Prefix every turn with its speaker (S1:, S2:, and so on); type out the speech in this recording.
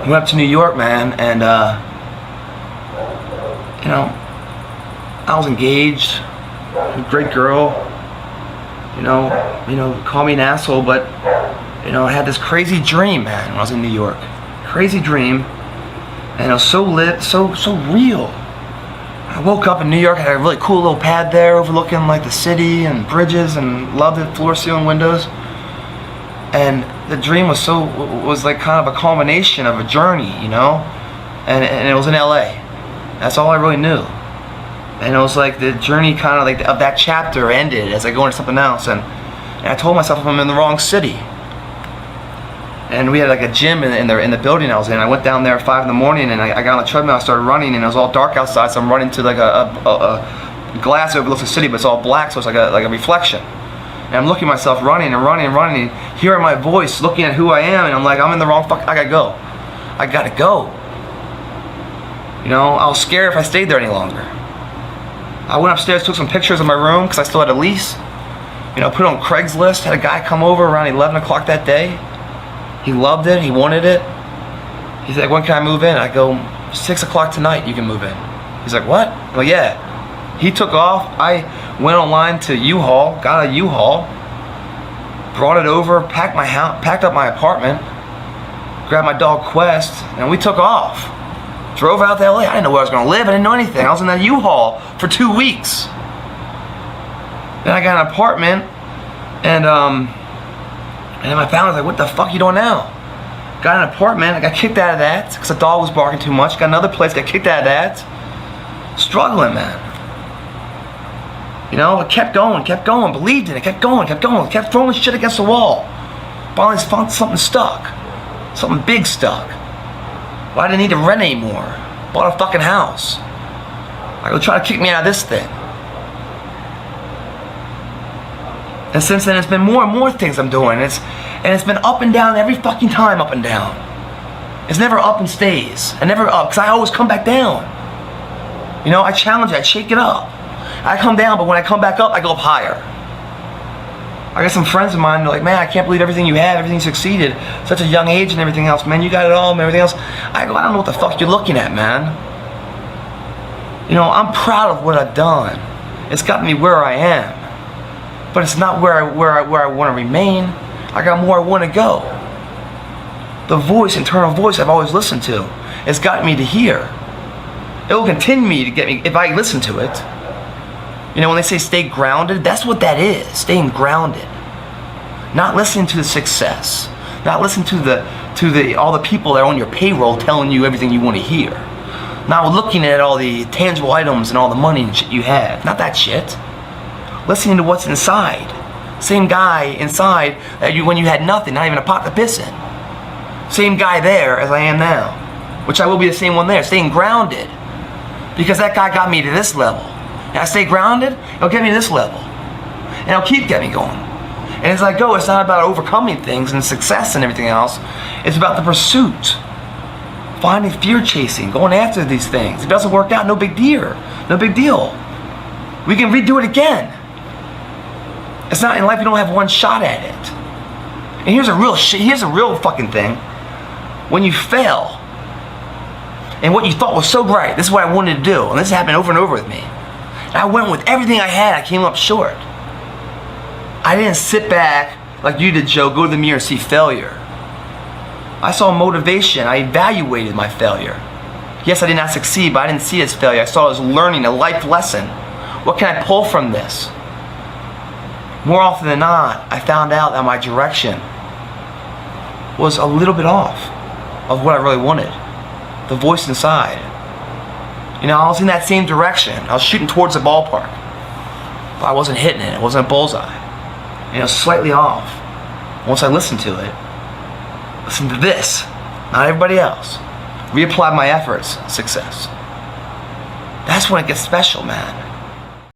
S1: went up to New York, man, and you know, I was engaged, a great girl. You know, call me an asshole, but you know, I had this crazy dream, man, when I was in New York. Crazy dream, and it was so lit, so real. I woke up in New York, I had a really cool little pad there overlooking like the city and bridges, and loved it, floor ceiling windows. And the dream was like kind of a culmination of a journey, you know, and it was in LA. That's all I really knew. And it was like the journey kind of like of that chapter ended as I go into something else, and I told myself I'm in the wrong city. And we had like a gym in the building I was in. I went down there at 5 in the morning, and I got on the treadmill. I started running, and it was all dark outside, so I'm running to like a glass that overlooks the city, but it's all black, so it's like a reflection. And I'm looking at myself running and running and running, and hearing my voice, looking at who I am, and I'm like, I'm in the wrong I gotta go. I gotta go. You know, I was scared if I stayed there any longer. I went upstairs, took some pictures of my room, because I still had a lease. You know, put it on Craigslist, had a guy come over around 11 o'clock that day. He loved it, he wanted it. He's like, when can I move in? I go, 6 o'clock tonight you can move in. He's like, what? I'm like, yeah. He took off. I went online to U-Haul, got a U-Haul, brought it over, packed my house, packed up my apartment, grabbed my dog Quest, and we took off. Drove out to LA. I didn't know where I was gonna live, I didn't know anything. I was in that U-Haul for 2 weeks. Then I got an apartment, and my family was like, what the fuck are you doing now? Got an apartment, I got kicked out of that because the dog was barking too much. Got another place, got kicked out of that. Struggling, man. You know, I kept going, believed in it, kept going, kept throwing shit against the wall. Finally found something stuck. Something big stuck. Well, I didn't need to rent anymore. Bought a fucking house. I go try to kick me out of this thing. And since then, it's been more and more things I'm doing. It's been up and down every fucking time, up and down. It's never up and stays. And never up, because I always come back down. You know, I challenge it, I shake it up. I come down, but when I come back up, I go up higher. I got some friends of mine, they're like, man, I can't believe everything you had, everything you succeeded, such a young age and everything else, man, you got it all and everything else. I go, I don't know what the fuck you're looking at, man. You know, I'm proud of what I've done. It's gotten me where I am. But it's not where I want to remain. I got more I want to go. The voice, internal voice I've always listened to, has gotten me to here. It will continue to get me if I listen to it. You know, when they say stay grounded, that's what that is, staying grounded. Not listening to the success. Not listening to all the people that are on your payroll telling you everything you want to hear. Not looking at all the tangible items and all the money and shit you have. Not that shit. Listening to what's inside. Same guy inside that when you had nothing, not even a pot to piss in. Same guy there as I am now. Which I will be the same one there, staying grounded. Because that guy got me to this level. And I stay grounded, it'll get me to this level. And it'll keep getting me going. And as I go, it's not about overcoming things and success and everything else. It's about the pursuit. Finding fear chasing, going after these things. If it doesn't work out, no big deal. No big deal. We can redo it again. It's not in life, you don't have one shot at it. And here's a real fucking thing. When you fail, and what you thought was so bright, this is what I wanted to do, and this happened over and over with me. And I went with everything I had, I came up short. I didn't sit back like you did, Joe, go to the mirror and see failure. I saw motivation, I evaluated my failure. Yes, I did not succeed, but I didn't see it as failure. I saw it as learning, a life lesson. What can I pull from this? More often than not, I found out that my direction was a little bit off of what I really wanted. The voice inside. You know, I was in that same direction. I was shooting towards the ballpark. But I wasn't hitting it. It wasn't a bullseye. And it was slightly off. Once I listened to it, listen to this, not everybody else. Reapplied my efforts, success. That's when it gets special, man.